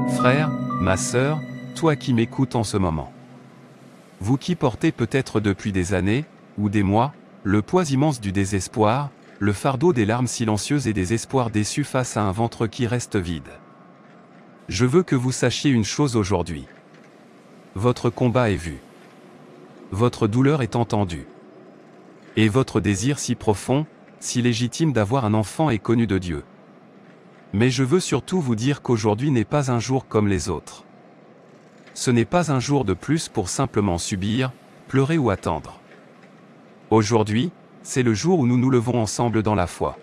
Frère, ma sœur, toi qui m'écoutes en ce moment. Vous qui portez peut-être depuis des années, ou des mois, le poids immense du désespoir, le fardeau des larmes silencieuses et des espoirs déçus face à un ventre qui reste vide. Je veux que vous sachiez une chose aujourd'hui. Votre combat est vu. Votre douleur est entendue. Et votre désir si profond, si légitime d'avoir un enfant est connu de Dieu. Mais je veux surtout vous dire qu'aujourd'hui n'est pas un jour comme les autres. Ce n'est pas un jour de plus pour simplement subir, pleurer ou attendre. Aujourd'hui, c'est le jour où nous nous levons ensemble dans la foi.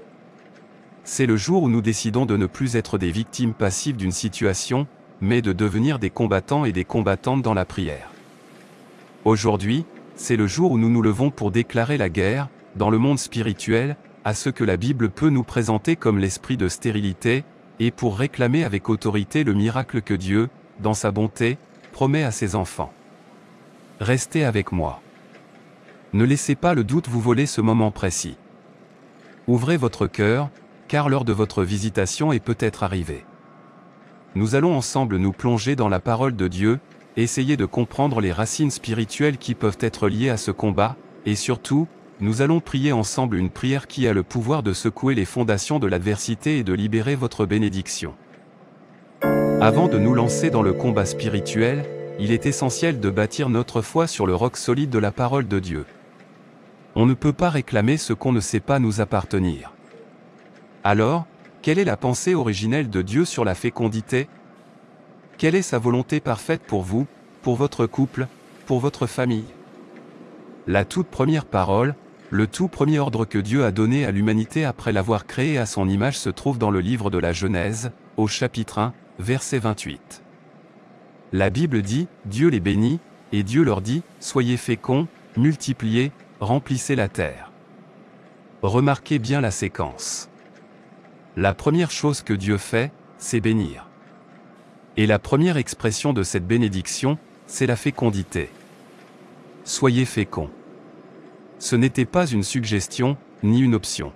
C'est le jour où nous décidons de ne plus être des victimes passives d'une situation, mais de devenir des combattants et des combattantes dans la prière. Aujourd'hui, c'est le jour où nous nous levons pour déclarer la guerre, dans le monde spirituel, à ce que la Bible peut nous présenter comme l'esprit de stérilité, et pour réclamer avec autorité le miracle que Dieu, dans sa bonté, promet à ses enfants. Restez avec moi. Ne laissez pas le doute vous voler ce moment précis. Ouvrez votre cœur, car l'heure de votre visitation est peut-être arrivée. Nous allons ensemble nous plonger dans la parole de Dieu, essayer de comprendre les racines spirituelles qui peuvent être liées à ce combat, et surtout, nous allons prier ensemble une prière qui a le pouvoir de secouer les fondations de l'adversité et de libérer votre bénédiction. Avant de nous lancer dans le combat spirituel, il est essentiel de bâtir notre foi sur le roc solide de la parole de Dieu. On ne peut pas réclamer ce qu'on ne sait pas nous appartenir. Alors, quelle est la pensée originelle de Dieu sur la fécondité? Quelle est sa volonté parfaite pour vous, pour votre couple, pour votre famille? La toute première parole, le tout premier ordre que Dieu a donné à l'humanité après l'avoir créée à son image se trouve dans le livre de la Genèse, au chapitre 1, verset 28. La Bible dit, Dieu les bénit, et Dieu leur dit, soyez féconds, multipliez, remplissez la terre. Remarquez bien la séquence. La première chose que Dieu fait, c'est bénir. Et la première expression de cette bénédiction, c'est la fécondité. Soyez féconds. Ce n'était pas une suggestion, ni une option.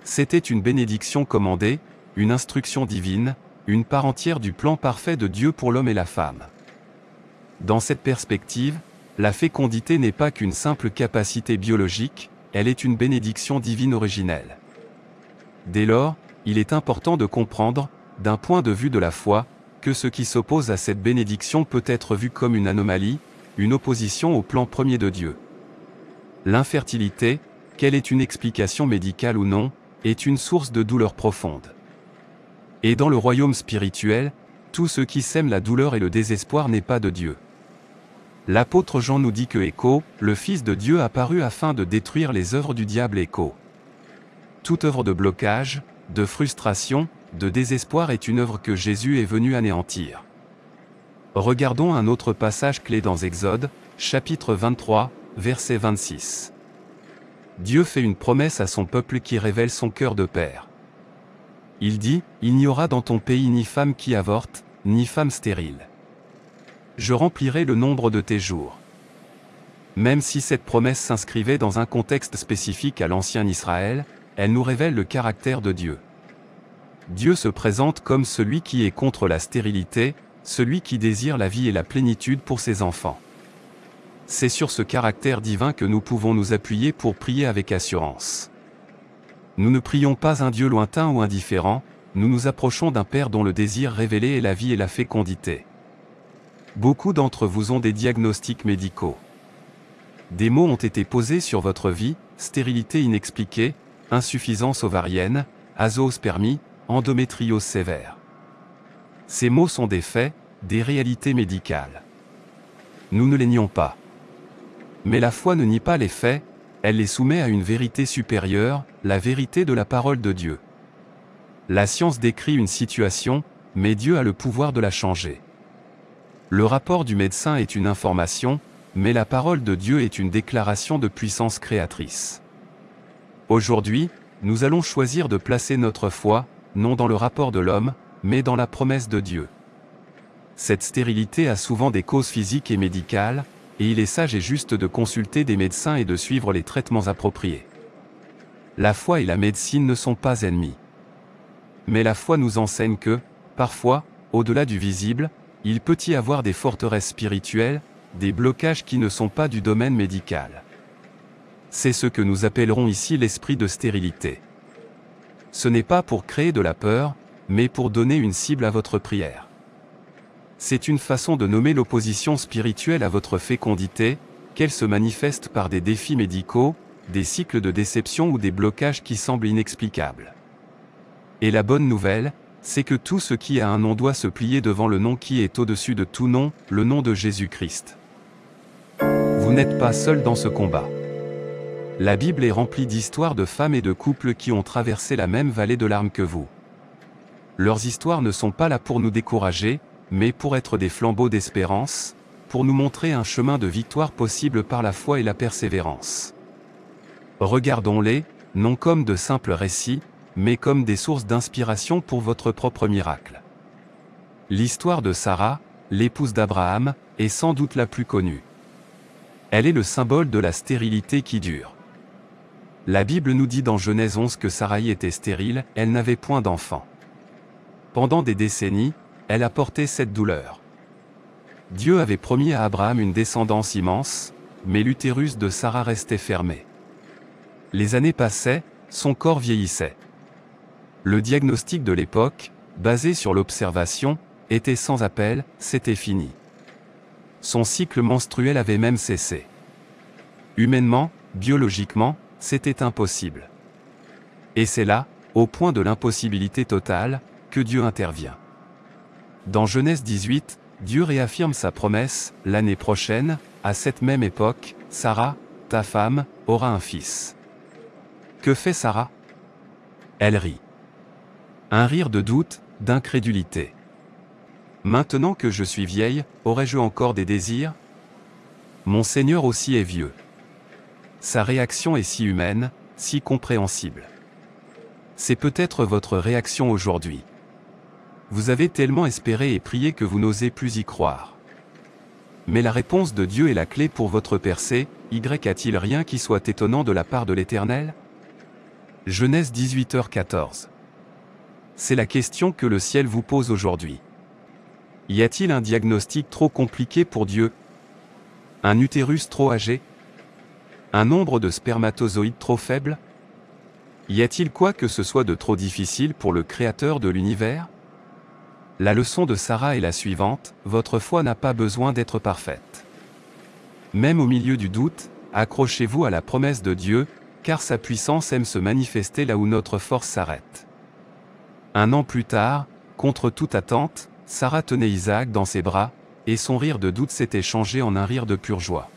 C'était une bénédiction commandée, une instruction divine, une part entière du plan parfait de Dieu pour l'homme et la femme. Dans cette perspective, la fécondité n'est pas qu'une simple capacité biologique, elle est une bénédiction divine originelle. Dès lors, il est important de comprendre, d'un point de vue de la foi, que ce qui s'oppose à cette bénédiction peut être vu comme une anomalie, une opposition au plan premier de Dieu. L'infertilité, qu'elle ait une explication médicale ou non, est une source de douleur profonde. Et dans le royaume spirituel, tout ce qui sème la douleur et le désespoir n'est pas de Dieu. L'apôtre Jean nous dit que Écho, le Fils de Dieu apparut afin de détruire les œuvres du diable Écho. Toute œuvre de blocage, de frustration, de désespoir est une œuvre que Jésus est venu anéantir. Regardons un autre passage clé dans Exode, chapitre 23, verset 26. Dieu fait une promesse à son peuple qui révèle son cœur de père. Il dit, « Il n'y aura dans ton pays ni femme qui avorte, ni femme stérile. Je remplirai le nombre de tes jours. » Même si cette promesse s'inscrivait dans un contexte spécifique à l'ancien Israël, elle nous révèle le caractère de Dieu. Dieu se présente comme celui qui est contre la stérilité, celui qui désire la vie et la plénitude pour ses enfants. C'est sur ce caractère divin que nous pouvons nous appuyer pour prier avec assurance. Nous ne prions pas un Dieu lointain ou indifférent, nous nous approchons d'un Père dont le désir révélé est la vie et la fécondité. Beaucoup d'entre vous ont des diagnostics médicaux. Des mots ont été posés sur votre vie, stérilité inexpliquée, insuffisance ovarienne, azoospermie, endométriose sévère. Ces mots sont des faits, des réalités médicales. Nous ne les nions pas. Mais la foi ne nie pas les faits, elle les soumet à une vérité supérieure, la vérité de la parole de Dieu. La science décrit une situation, mais Dieu a le pouvoir de la changer. Le rapport du médecin est une information, mais la parole de Dieu est une déclaration de puissance créatrice. Aujourd'hui, nous allons choisir de placer notre foi, non dans le rapport de l'homme, mais dans la promesse de Dieu. Cette stérilité a souvent des causes physiques et médicales, et il est sage et juste de consulter des médecins et de suivre les traitements appropriés. La foi et la médecine ne sont pas ennemis. Mais la foi nous enseigne que, parfois, au-delà du visible, il peut y avoir des forteresses spirituelles, des blocages qui ne sont pas du domaine médical. C'est ce que nous appellerons ici l'esprit de stérilité. Ce n'est pas pour créer de la peur, mais pour donner une cible à votre prière. C'est une façon de nommer l'opposition spirituelle à votre fécondité, qu'elle se manifeste par des défis médicaux, des cycles de déception ou des blocages qui semblent inexplicables. Et la bonne nouvelle, c'est que tout ce qui a un nom doit se plier devant le nom qui est au-dessus de tout nom, le nom de Jésus-Christ. Vous n'êtes pas seul dans ce combat. La Bible est remplie d'histoires de femmes et de couples qui ont traversé la même vallée de larmes que vous. Leurs histoires ne sont pas là pour nous décourager, mais pour être des flambeaux d'espérance, pour nous montrer un chemin de victoire possible par la foi et la persévérance. Regardons-les, non comme de simples récits, mais comme des sources d'inspiration pour votre propre miracle. L'histoire de Sarah, l'épouse d'Abraham, est sans doute la plus connue. Elle est le symbole de la stérilité qui dure. La Bible nous dit dans Genèse 11 que Saraï était stérile, elle n'avait point d'enfant. Pendant des décennies, elle a porté cette douleur. Dieu avait promis à Abraham une descendance immense, mais l'utérus de Sarah restait fermé. Les années passaient, son corps vieillissait. Le diagnostic de l'époque, basé sur l'observation, était sans appel, c'était fini. Son cycle menstruel avait même cessé. Humainement, biologiquement, c'était impossible. Et c'est là, au point de l'impossibilité totale, que Dieu intervient. Dans Genèse 18, Dieu réaffirme sa promesse, l'année prochaine, à cette même époque, Sarah, ta femme, aura un fils. Que fait Sarah? Elle rit. Un rire de doute, d'incrédulité. Maintenant que je suis vieille, aurais-je encore des désirs? Mon Seigneur aussi est vieux. Sa réaction est si humaine, si compréhensible. C'est peut-être votre réaction aujourd'hui. Vous avez tellement espéré et prié que vous n'osez plus y croire. Mais la réponse de Dieu est la clé pour votre percée. A-t-il rien qui soit étonnant de la part de l'Éternel? Genèse 18h14. C'est la question que le ciel vous pose aujourd'hui. Y a-t-il un diagnostic trop compliqué pour Dieu? Un utérus trop âgé? Un nombre de spermatozoïdes trop faible? Y a-t-il quoi que ce soit de trop difficile pour le Créateur de l'univers? La leçon de Sarah est la suivante, votre foi n'a pas besoin d'être parfaite. Même au milieu du doute, accrochez-vous à la promesse de Dieu, car sa puissance aime se manifester là où notre force s'arrête. 1 an plus tard, contre toute attente, Sarah tenait Isaac dans ses bras, et son rire de doute s'était changé en un rire de pure joie.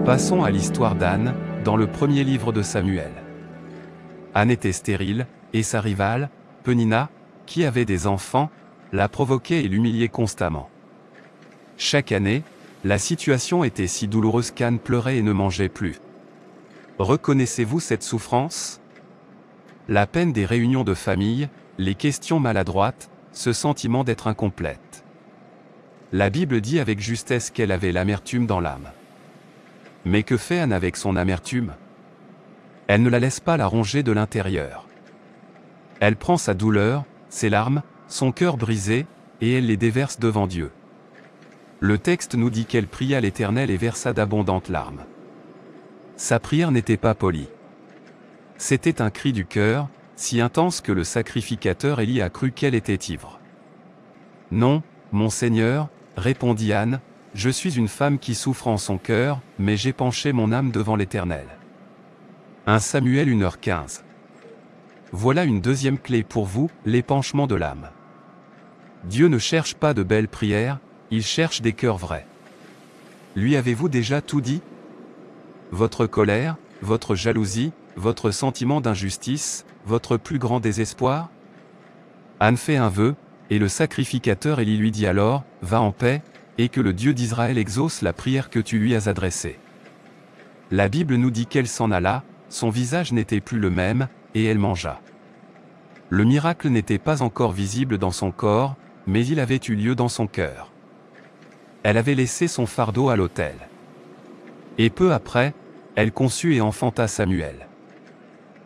Passons à l'histoire d'Anne, dans le premier livre de Samuel. Anne était stérile, et sa rivale, Pénina, qui avait des enfants, la provoquait et l'humiliait constamment. Chaque année, la situation était si douloureuse qu'Anne pleurait et ne mangeait plus. Reconnaissez-vous cette souffrance? La peine des réunions de famille, les questions maladroites, ce sentiment d'être incomplète. La Bible dit avec justesse qu'elle avait l'amertume dans l'âme. Mais que fait Anne avec son amertume? Elle ne la laisse pas la ronger de l'intérieur. Elle prend sa douleur, ses larmes, son cœur brisé, et elle les déverse devant Dieu. Le texte nous dit qu'elle pria l'Éternel et versa d'abondantes larmes. Sa prière n'était pas polie. C'était un cri du cœur, si intense que le sacrificateur Élie a cru qu'elle était ivre. Non, mon Seigneur, répondit Anne, je suis une femme qui souffre en son cœur, mais j'ai penché mon âme devant l'Éternel. 1 Samuel 1h15. Voilà une deuxième clé pour vous, l'épanchement de l'âme. Dieu ne cherche pas de belles prières, il cherche des cœurs vrais. Lui avez-vous déjà tout dit? Votre colère, votre jalousie, votre sentiment d'injustice, votre plus grand désespoir? Anne fait un vœu, et le sacrificateur Élie lui dit alors, va en paix, et que le Dieu d'Israël exauce la prière que tu lui as adressée. La Bible nous dit qu'elle s'en alla, son visage n'était plus le même, et elle mangea. Le miracle n'était pas encore visible dans son corps, mais il avait eu lieu dans son cœur. Elle avait laissé son fardeau à l'autel. Et peu après, elle conçut et enfanta Samuel.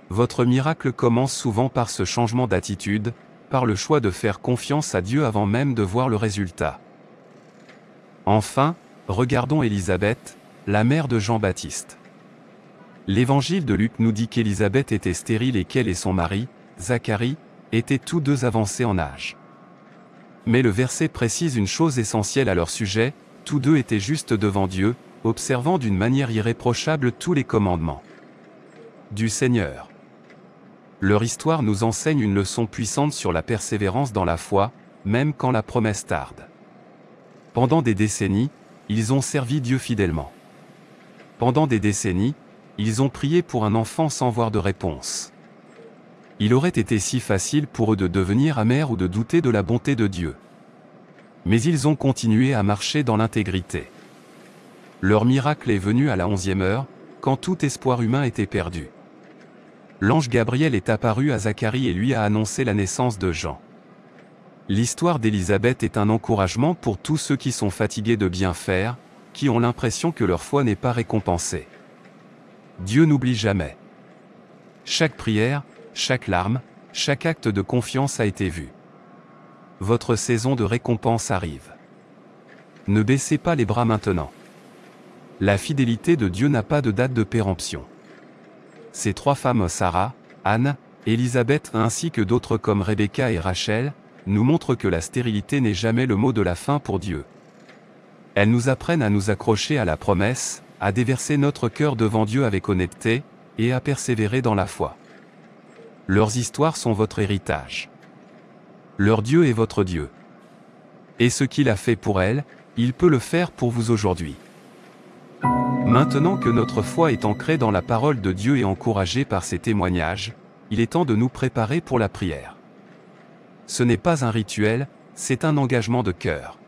Votre miracle commence souvent par ce changement d'attitude, par le choix de faire confiance à Dieu avant même de voir le résultat. Enfin, regardons Élisabeth, la mère de Jean-Baptiste. L'évangile de Luc nous dit qu'Élisabeth était stérile et qu'elle et son mari, Zacharie, étaient tous deux avancés en âge. Mais le verset précise une chose essentielle à leur sujet, tous deux étaient justes devant Dieu, observant d'une manière irréprochable tous les commandements du Seigneur. Leur histoire nous enseigne une leçon puissante sur la persévérance dans la foi, même quand la promesse tarde. Pendant des décennies, ils ont servi Dieu fidèlement. Pendant des décennies, ils ont prié pour un enfant sans voir de réponse. Il aurait été si facile pour eux de devenir amers ou de douter de la bonté de Dieu. Mais ils ont continué à marcher dans l'intégrité. Leur miracle est venu à la 11e heure, quand tout espoir humain était perdu. L'ange Gabriel est apparu à Zacharie et lui a annoncé la naissance de Jean. L'histoire d'Élisabeth est un encouragement pour tous ceux qui sont fatigués de bien faire, qui ont l'impression que leur foi n'est pas récompensée. Dieu n'oublie jamais. Chaque prière, chaque larme, chaque acte de confiance a été vu. Votre saison de récompense arrive. Ne baissez pas les bras maintenant. La fidélité de Dieu n'a pas de date de péremption. Ces trois femmes, Sarah, Anne, Élisabeth ainsi que d'autres comme Rebecca et Rachel, nous montrent que la stérilité n'est jamais le mot de la fin pour Dieu. Elles nous apprennent à nous accrocher à la promesse, à déverser notre cœur devant Dieu avec honnêteté, et à persévérer dans la foi. Leurs histoires sont votre héritage. Leur Dieu est votre Dieu. Et ce qu'il a fait pour elles, il peut le faire pour vous aujourd'hui. Maintenant que notre foi est ancrée dans la parole de Dieu et encouragée par ses témoignages, il est temps de nous préparer pour la prière. Ce n'est pas un rituel, c'est un engagement de cœur.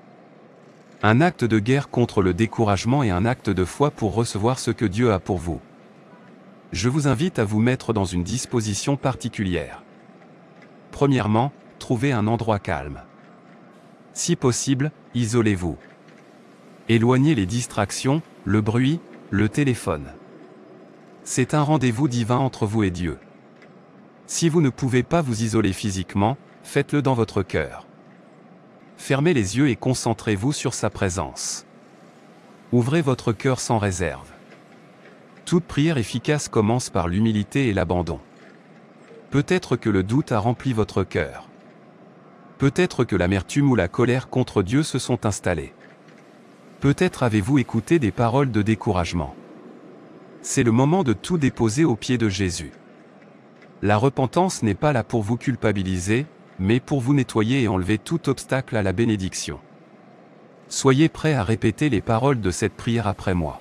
Un acte de guerre contre le découragement et un acte de foi pour recevoir ce que Dieu a pour vous. Je vous invite à vous mettre dans une disposition particulière. Premièrement, trouvez un endroit calme. Si possible, isolez-vous. Éloignez les distractions, le bruit, le téléphone. C'est un rendez-vous divin entre vous et Dieu. Si vous ne pouvez pas vous isoler physiquement, faites-le dans votre cœur. Fermez les yeux et concentrez-vous sur sa présence. Ouvrez votre cœur sans réserve. Toute prière efficace commence par l'humilité et l'abandon. Peut-être que le doute a rempli votre cœur. Peut-être que l'amertume ou la colère contre Dieu se sont installées. Peut-être avez-vous écouté des paroles de découragement. C'est le moment de tout déposer aux pieds de Jésus. La repentance n'est pas là pour vous culpabiliser, mais pour vous nettoyer et enlever tout obstacle à la bénédiction. Soyez prêts à répéter les paroles de cette prière après moi.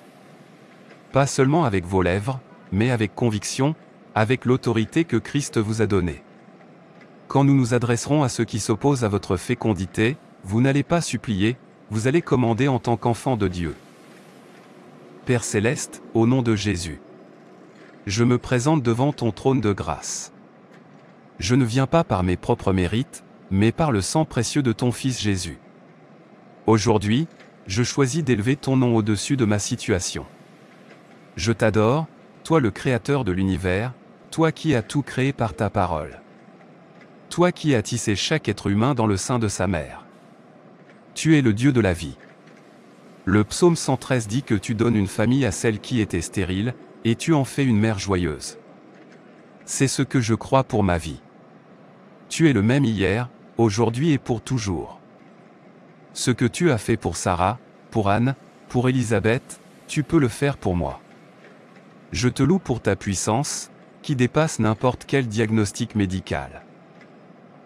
Pas seulement avec vos lèvres, mais avec conviction, avec l'autorité que Christ vous a donnée. Quand nous nous adresserons à ceux qui s'opposent à votre fécondité, vous n'allez pas supplier, vous allez commander en tant qu'enfant de Dieu. Père céleste, au nom de Jésus, je me présente devant ton trône de grâce. Je ne viens pas par mes propres mérites, mais par le sang précieux de ton Fils Jésus. Aujourd'hui, je choisis d'élever ton nom au-dessus de ma situation. Je t'adore, toi le Créateur de l'univers, toi qui as tout créé par ta parole. Toi qui as tissé chaque être humain dans le sein de sa mère. Tu es le Dieu de la vie. Le psaume 113 dit que tu donnes une famille à celle qui était stérile, et tu en fais une mère joyeuse. C'est ce que je crois pour ma vie. Tu es le même hier, aujourd'hui et pour toujours. Ce que tu as fait pour Sarah, pour Anne, pour Élisabeth, tu peux le faire pour moi. Je te loue pour ta puissance, qui dépasse n'importe quel diagnostic médical.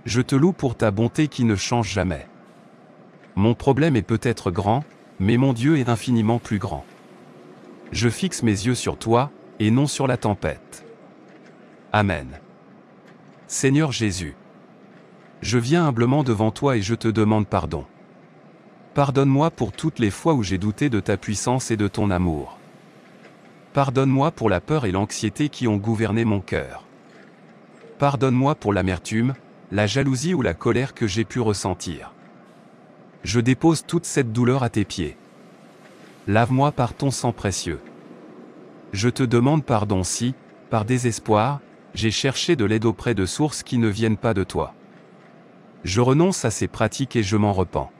Je te loue pour ta bonté qui ne change jamais. Mon problème est peut-être grand, mais mon Dieu est infiniment plus grand. Je fixe mes yeux sur toi, et non sur la tempête. Amen. Seigneur Jésus, je viens humblement devant toi et je te demande pardon. Pardonne-moi pour toutes les fois où j'ai douté de ta puissance et de ton amour. Pardonne-moi pour la peur et l'anxiété qui ont gouverné mon cœur. Pardonne-moi pour l'amertume, la jalousie ou la colère que j'ai pu ressentir. Je dépose toute cette douleur à tes pieds. Lave-moi par ton sang précieux. Je te demande pardon si, par désespoir, j'ai cherché de l'aide auprès de sources qui ne viennent pas de toi. Je renonce à ces pratiques et je m'en repens.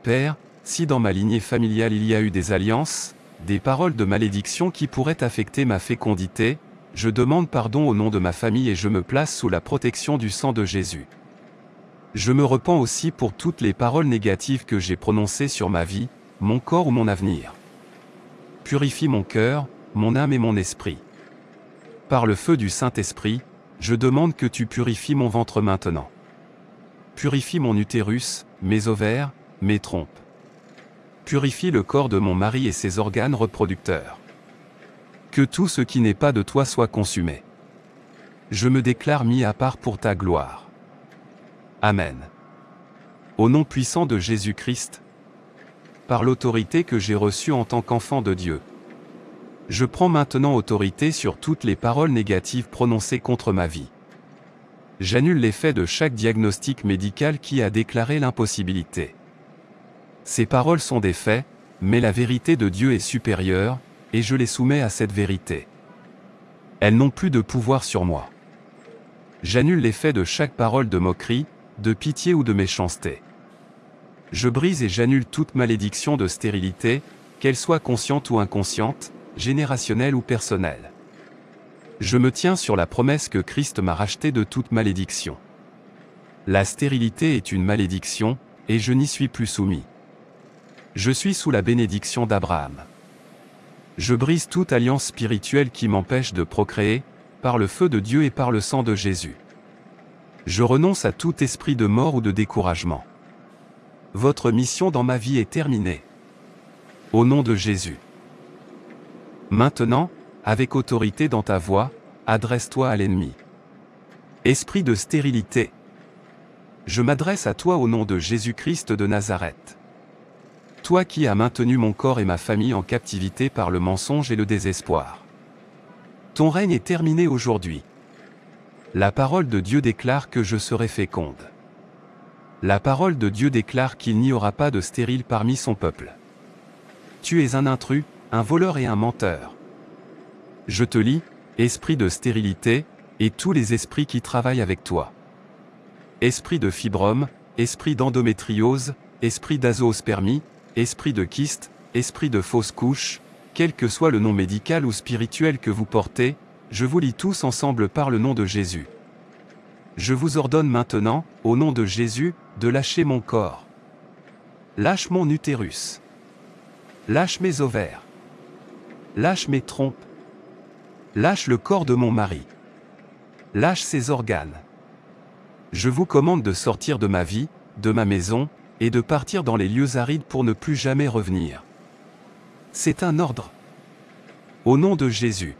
Père, si dans ma lignée familiale il y a eu des alliances, des paroles de malédiction qui pourraient affecter ma fécondité, je demande pardon au nom de ma famille et je me place sous la protection du sang de Jésus. Je me repens aussi pour toutes les paroles négatives que j'ai prononcées sur ma vie, mon corps ou mon avenir. Purifie mon cœur, mon âme et mon esprit. Par le feu du Saint-Esprit, je demande que tu purifies mon ventre maintenant. Purifie mon utérus, mes ovaires, mes trompes. Purifie le corps de mon mari et ses organes reproducteurs. Que tout ce qui n'est pas de toi soit consumé. Je me déclare mis à part pour ta gloire. Amen. Au nom puissant de Jésus-Christ, par l'autorité que j'ai reçue en tant qu'enfant de Dieu, je prends maintenant autorité sur toutes les paroles négatives prononcées contre ma vie. J'annule l'effet de chaque diagnostic médical qui a déclaré l'impossibilité. Ces paroles sont des faits, mais la vérité de Dieu est supérieure, et je les soumets à cette vérité. Elles n'ont plus de pouvoir sur moi. J'annule l'effet de chaque parole de moquerie, de pitié ou de méchanceté. Je brise et j'annule toute malédiction de stérilité, qu'elle soit consciente ou inconsciente, générationnelle ou personnelle. Je me tiens sur la promesse que Christ m'a racheté de toute malédiction. La stérilité est une malédiction, et je n'y suis plus soumis. Je suis sous la bénédiction d'Abraham. Je brise toute alliance spirituelle qui m'empêche de procréer, par le feu de Dieu et par le sang de Jésus. Je renonce à tout esprit de mort ou de découragement. Votre mission dans ma vie est terminée. Au nom de Jésus. Maintenant, avec autorité dans ta voix, adresse-toi à l'ennemi. Esprit de stérilité. Je m'adresse à toi au nom de Jésus-Christ de Nazareth. Toi qui as maintenu mon corps et ma famille en captivité par le mensonge et le désespoir. Ton règne est terminé aujourd'hui. La parole de Dieu déclare que je serai féconde. La parole de Dieu déclare qu'il n'y aura pas de stérile parmi son peuple. Tu es un intrus, un voleur et un menteur. Je te lie, esprit de stérilité, et tous les esprits qui travaillent avec toi. Esprit de fibrome, esprit d'endométriose, esprit d'azoospermie, esprit de kyste, esprit de fausse couche, quel que soit le nom médical ou spirituel que vous portez, je vous lie tous ensemble par le nom de Jésus. Je vous ordonne maintenant, au nom de Jésus, de lâcher mon corps. Lâche mon utérus. Lâche mes ovaires. Lâche mes trompes. Lâche le corps de mon mari. Lâche ses organes. Je vous commande de sortir de ma vie, de ma maison, et de partir dans les lieux arides pour ne plus jamais revenir. C'est un ordre. Au nom de Jésus.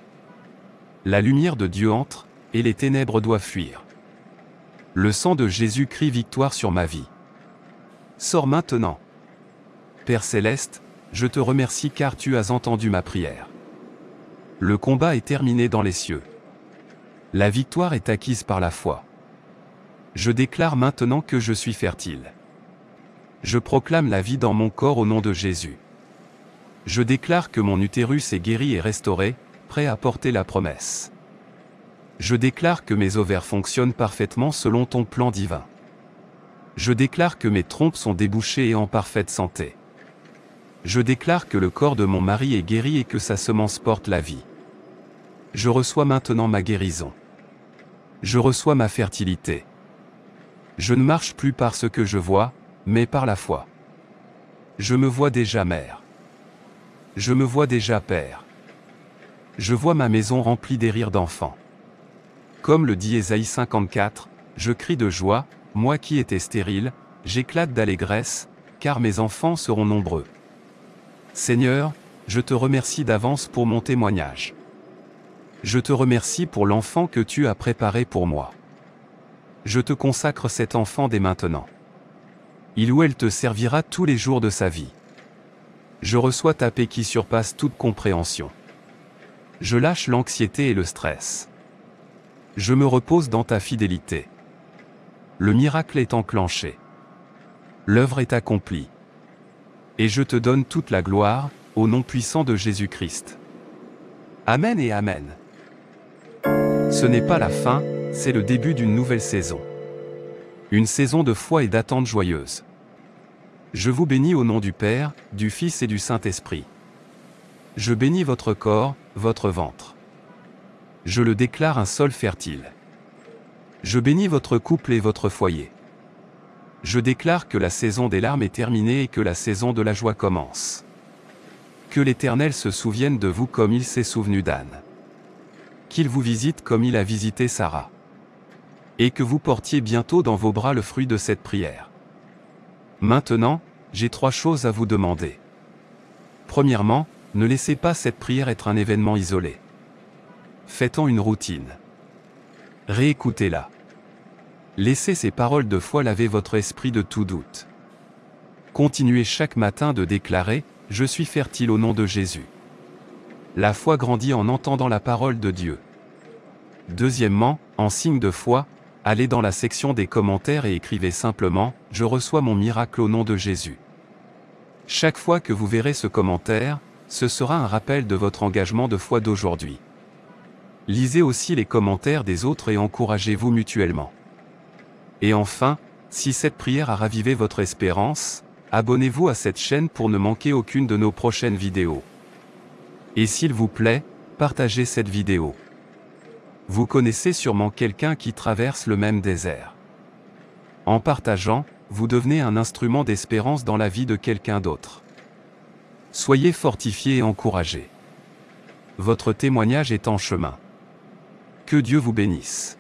La lumière de Dieu entre, et les ténèbres doivent fuir. Le sang de Jésus crie victoire sur ma vie. Sors maintenant. Père céleste, je te remercie car tu as entendu ma prière. Le combat est terminé dans les cieux. La victoire est acquise par la foi. Je déclare maintenant que je suis fertile. Je proclame la vie dans mon corps au nom de Jésus. Je déclare que mon utérus est guéri et restauré, prêt à porter la promesse. Je déclare que mes ovaires fonctionnent parfaitement selon ton plan divin. Je déclare que mes trompes sont débouchées et en parfaite santé. Je déclare que le corps de mon mari est guéri et que sa semence porte la vie. Je reçois maintenant ma guérison. Je reçois ma fertilité. Je ne marche plus par ce que je vois, mais par la foi. Je me vois déjà mère. Je me vois déjà père. Je vois ma maison remplie des rires d'enfants. Comme le dit Ésaïe 54, je crie de joie, moi qui étais stérile, j'éclate d'allégresse, car mes enfants seront nombreux. Seigneur, je te remercie d'avance pour mon témoignage. Je te remercie pour l'enfant que tu as préparé pour moi. Je te consacre cet enfant dès maintenant. Il ou elle te servira tous les jours de sa vie. Je reçois ta paix qui surpasse toute compréhension. Je lâche l'anxiété et le stress. Je me repose dans ta fidélité. Le miracle est enclenché. L'œuvre est accomplie. Et je te donne toute la gloire, au nom puissant de Jésus-Christ. Amen et Amen. Ce n'est pas la fin, c'est le début d'une nouvelle saison. Une saison de foi et d'attente joyeuse. Je vous bénis au nom du Père, du Fils et du Saint-Esprit. Je bénis votre corps, votre ventre. Je le déclare un sol fertile. Je bénis votre couple et votre foyer. Je déclare que la saison des larmes est terminée et que la saison de la joie commence. Que l'Éternel se souvienne de vous comme il s'est souvenu d'Anne. Qu'il vous visite comme il a visité Sarah. Et que vous portiez bientôt dans vos bras le fruit de cette prière. Maintenant, j'ai 3 choses à vous demander. Premièrement, ne laissez pas cette prière être un événement isolé. Faites-en une routine. Réécoutez-la. Laissez ces paroles de foi laver votre esprit de tout doute. Continuez chaque matin de déclarer « Je suis fertile au nom de Jésus ». La foi grandit en entendant la parole de Dieu. Deuxièmement, en signe de foi, allez dans la section des commentaires et écrivez simplement « Je reçois mon miracle au nom de Jésus ». Chaque fois que vous verrez ce commentaire, ce sera un rappel de votre engagement de foi d'aujourd'hui. Lisez aussi les commentaires des autres et encouragez-vous mutuellement. Et enfin, si cette prière a ravivé votre espérance, abonnez-vous à cette chaîne pour ne manquer aucune de nos prochaines vidéos. Et s'il vous plaît, partagez cette vidéo. Vous connaissez sûrement quelqu'un qui traverse le même désert. En partageant, vous devenez un instrument d'espérance dans la vie de quelqu'un d'autre. Soyez fortifiés et encouragés. Votre témoignage est en chemin. Que Dieu vous bénisse.